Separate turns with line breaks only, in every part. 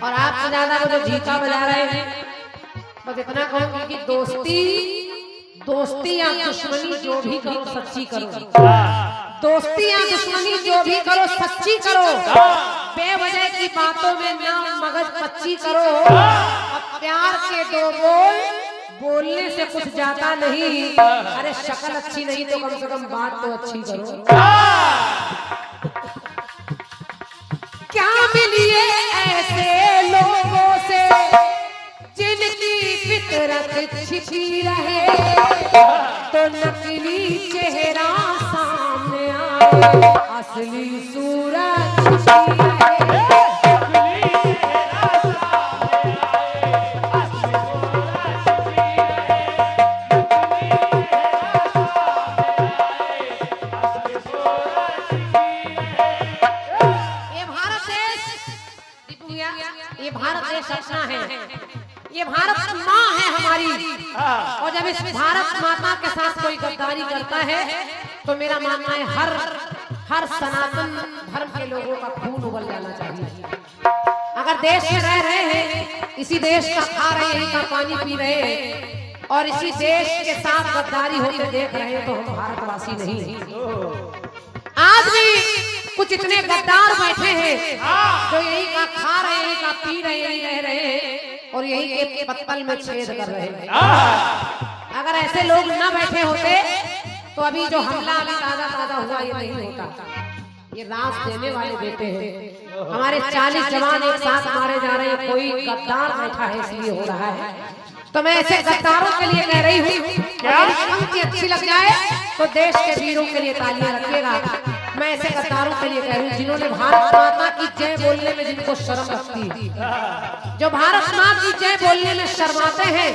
और आपसे ज्यादा वो जो झीका बजा रहे हैं, बस इतना कहूंगी कि दोस्ती या दुश्मनी जो भी करो सच्ची करो। दोस्ती या दुश्मनी जो भी करो सच्ची करो। बेवजह की बातों में ना मगज कच्ची करो। अब प्यार के दो बोल बोलने से कुछ जाता नहीं। अरे शक्ल अच्छी नहीं तो कम से कम बात तो अच्छी करो। क्या मिलिए ऐसे लोगों से जिनकी फितरत छिपी रहे, तो नकली चेहरा सामने आए, असली सूरत छिपी रहे। ये भारत देश अपना है, ये भारत माँ है हमारी। और जब इस भारत माता के साथ कोई गद्दारी करता है तो मेरा मानना है हर सनातन धर्म के लोगों का खून उबल जाना चाहिए। अगर देश में रह रहे हैं, इसी देश का खा रहे हैं, इसी का पानी पी रहे हैं और इसी देश के साथ गद्दारी होते देख रहे हैं तो हम भारतवासी नहीं हैं। आज भी कुछ इतने गद्दार बैठे हैं जो यही का खा रहे हैं, का पी रहे हैं, रह रहे हैं और यही के पत्तल में छेद कर रहे हैं। अगर ऐसे लोग न बैठे होते तो अभी जो हमला अभी ताजा हुआ ये नहीं होता। ये रास देने वाले देते हैं। हमारे 40 जवान एक साथ मारे जा रहे हैं, कोई गद्दार बैठा है इसलिए हो रहा है। तो मैं ऐसे गद्दारों के लिए कह रही हूँ, पंक्ति अच्छी लग जाए तो देश के वीरों के लिए तालियां रखिएगा। मैं ऐसे गद्दारों के लिए कह रही हूँ जिन्होंने भारत माता की जय बोलने में जिनको शर्म लगती है, जो भारत माँ की जय बोलने में शर्माते हैं,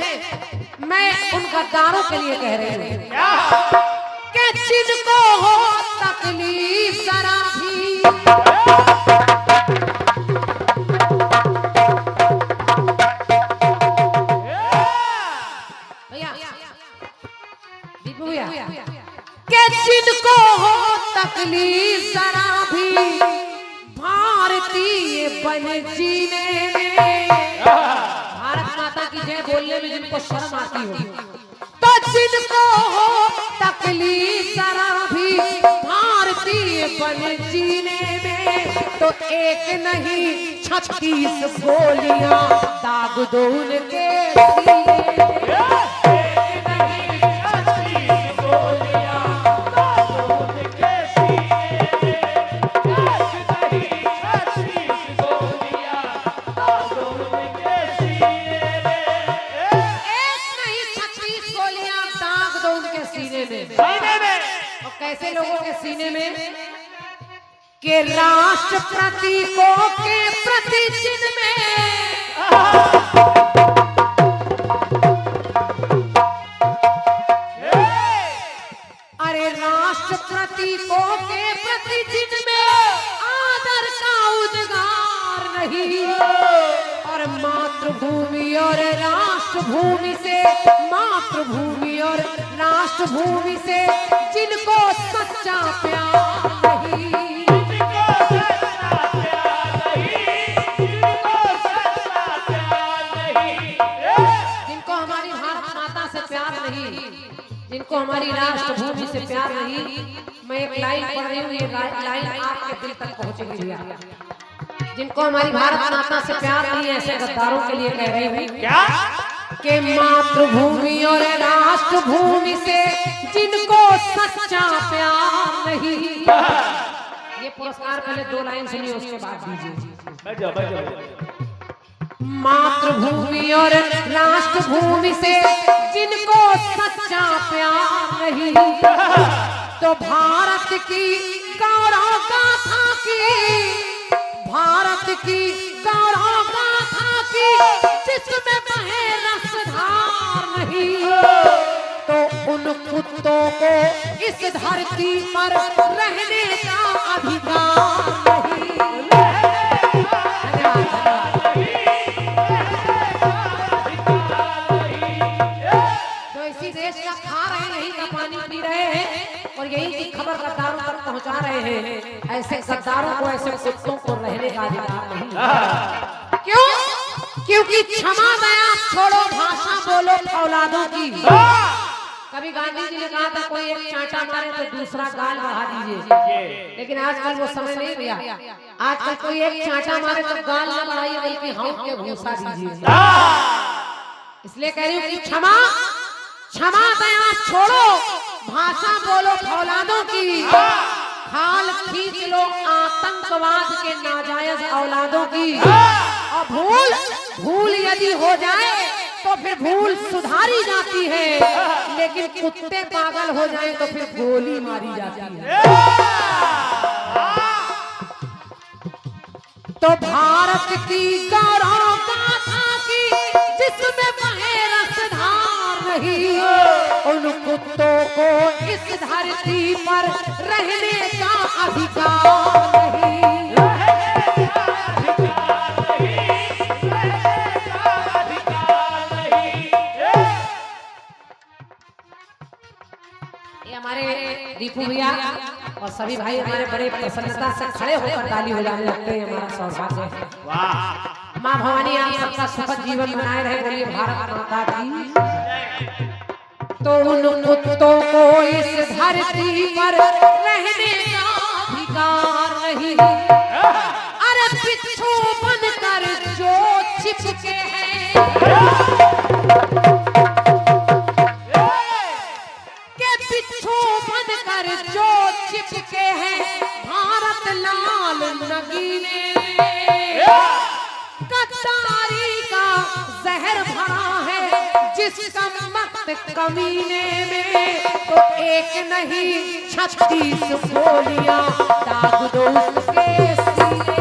मैं उन गद्दारों के लिए कह रही हूँ कि जिनको हो तकलीफ जरा भी, के जिनको हो तकलीफ जरा भी भारतीय बन जीने में, भारत माता की जय बोलने में जिनको शर्म आती हो, तो जिनको हो तकलीफ जरा भी भारतीय बन जीने में, तो एक नहीं 36 गोलियां दाग दो उनके सीने में। कैसे लोगों के सीने में के राष्ट्र प्रतीकों के प्रति चिन्ह में, अरे राष्ट्र प्रतीकों के प्रति चिन्ह में आदर का उद्गार नहीं, और मातृभूमि और राष्ट्रभूमि से, मातृभूमि और राष्ट्रभूमि से जिनको सच्चा प्यार नहीं, जिनको हमारी भारत माता से प्यार नहीं, जिनको हमारी राष्ट्रभूमि से प्यार नहीं। मैं एक लाइन पढ़ रही हूँ, ये लाइन आपके दिल तक पहुंचेगी भैया। जिनको हमारी भारत माता से प्यार नहीं, ऐसे गद्दारों के लिए कह रही हूँ क्या कि मातृभूमि और राष्ट्रभूमि से जिनको सच्चा प्यार नहीं। ये पुरस्कार पहले 2 लाइन सुनिए, उसके बाद दीजिए। मातृभूमि और राष्ट्रभूमि से जिनको सच्चा प्यार नहीं, तो भारत की गौरव गाथा की, भारत की गौरव गाथा की जिसमें बहे रसधार नहीं, तो उन कुत्तों को इस धरती पर रहने का अधिकार नहीं। तो इसी देश का खा रहे हैं, यही का पानी पी रहे हैं और यही की खबर गद्दारों तक पहुंचा रहे हैं। ऐसे गद्दारों को, ऐसे कुत्तों को रहने का अधिकार नहीं। क्यों? क्योंकि क्षमा दया छोड़ो, भाषा बोलो औलादों की। कभी गांधी जी ने कहा था कोई एक चांटा मारे तो दूसरा गाल बढ़ा दीजिए, लेकिन आजकल वो समय नहीं रहा। आजकल कोई एक चांटा मारे तो गाल न बढ़ाइए बल्कि हम के भूसा दीजिए। इसलिए कह रही हूँ कि क्षमा दया छोड़ो, भाषा बोलो औलादों की। खाल खींच लो आतंकवाद के नाजायज औलादों की। और भूल यदि हो जाए तो फिर भूल सुधारी जाती है, लेकिन कुत्ते पागल हो जाए तो फिर गोली मारी जाती है। तो भारत की गौरव गाथा की जिसमें बहे रसधार नहीं, उन कुत्तों को इस धरती पर रहने का अधिकार नहीं। हमारे दीपू भैया और सभी भाई हमारे बड़े प्रसन्नता से खड़े होकर ताली बजाने लगते हैं। हमारा सौभाग्य है। वाह। माँ भवानी आप सबका सुखद जीवन बनाए रहे, बोलिए भारत माता की। तो उन कुत्तों को इस धरती पर रहने का अधिकार नहीं। अरे बिच्छू बनकर जो छिपके हैं, जो छिपके हैं भारत लाल नगीने में, गद्दारी का जहर भरा है जिसका मत कमीने में। तो एक नहीं 36 गोलियां दाग दो उसके सीने।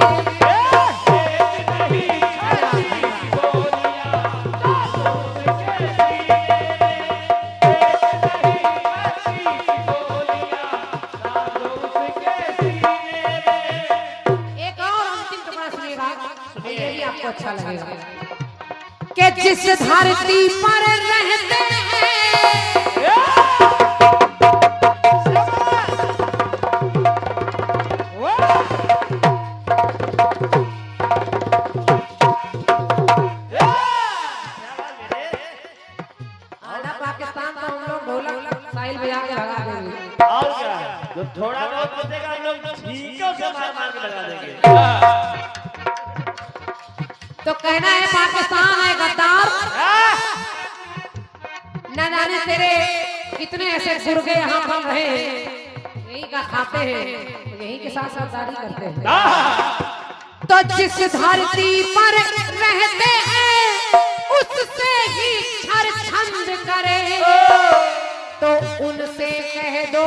अच्छा लगेगा कि जिस धरती पर रहते हैं आधा पाकिस्तान का हम लोग ढोलक साहिल बजा के लगा देंगे।
और क्या, जो थोड़ा बहुत बचेगा हम लोग ठीकों से मार के लगा देंगे।
तो कहना है पाकिस्तान है गद्दार, न जाने तेरे कितने ऐसे गुर्गे यहाँ पर रहे हैं, यही का खाते हैं, यही के साथ गद्दारी करते हैं। तो जिस धरती पर रहते हैं उससे ही छरछंद करे, तो उनसे कह दो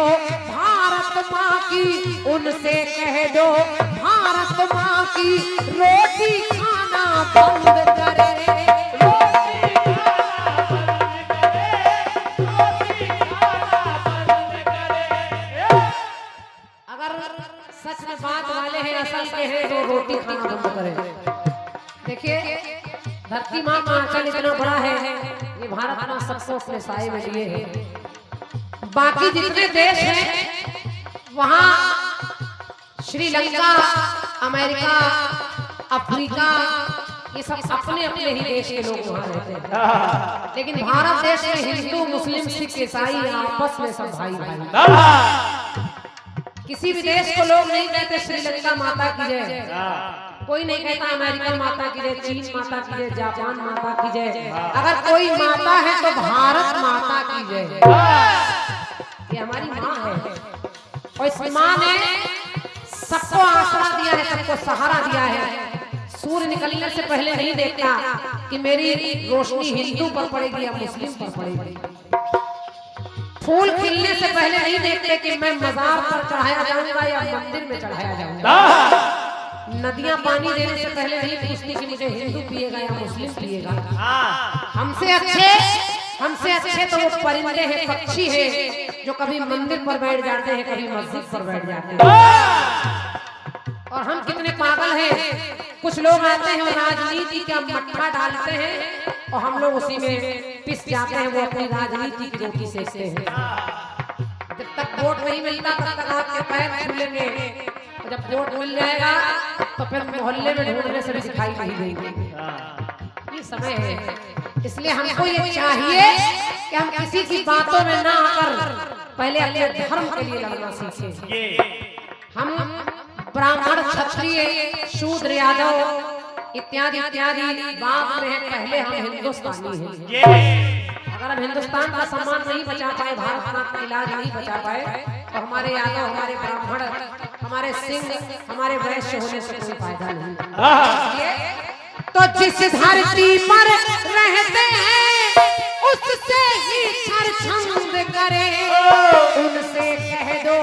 भारत माँ की, उनसे कह दो भारत माँ की रोटी खाना बंद करे। अगर सच में बात वाले हैं, असल के हैं, तो रोटी खाना बंद करें। देखिए धरती माँ का आंचल इतना बड़ा है, ये भारत माँ सबको अपने साए में लिए है। बाकी जितने देश हैं वहाँ श्रीलंका, अमेरिका, अफ्रीका, ये सब अपने अपने ही देश के लोग वहाँ रहते हैं, लेकिन भारत देश में हिंदू, मुस्लिम, सिख, ईसाई आपस में सब भाई भाई। किसी भी देश को लोग नहीं कहते श्रीलंका माता की जय, कोई नहीं कहता अमेरिका माता की जय, चीन माता की जय, जापान माता की जय। अगर कोई माता है तो भारत माता की जय। ये हमारी माँ है और इस माँ ने सबको आसरा दिया है, सबको सहारा दिया है। सूर्य निकलने से पहले नहीं देखता कि मेरी रोशनी हिंदू पर पड़ेगी या मुस्लिम पर पड़ेगी। फूल खिलने से पहले नहीं देखते कि मैं मजार पर चढ़ाया जाऊंगा या मंदिर में चढ़ाया जाऊंगा। नदियां पानी देने से पहले नहीं पूछती कि मुझे हिंदू पिएगा या मुस्लिम पिएगा। हमसे अच्छे हमसे अच्छे तो वो परिंदे हैं, पक्षी हैं, जो कभी मंदिर पर बैठ जाते हैं, कभी मस्जिद पर बैठ जाते हैं। और हम कितने पागल हैं, कुछ लोग आते हैं और राजनीति का मट्ठा डालते हैं और हम लोग उसी में पिस जाते हैं, वो अपनी राजनीति की रोटी सेकते हैं। जब तक वोट नहीं मिलता तब तक आपके पैर छूलेंगे, और जब वोट मिल जाएगा तो फिर मोहल्ले में ढूंढने से भी दिखाई नहीं देंगे। ये समय है, इसलिए हमको ये चाहिए कि हम किसी की बातों में ना आकर पहले अपने धर्म के लिए लड़ना सीखें। हम ब्राह्मण, क्षत्रिय, शूद्र, यादव इत्यादि इत्यादि बात में है, पहले हम हिंदुस्तानी हैं। अगर हम हिंदुस्तान का सम्मान नहीं बचा पाए, भारत माता का इलाज नहीं बचा पाए, तो हमारे यादव, हमारे ब्राह्मण, हमारे सिंह, हमारे वैश्य होने से कोई फायदा नहीं। तो जिस धरती पर रहते हैं उससे ही छंद करे, उनसे कह दो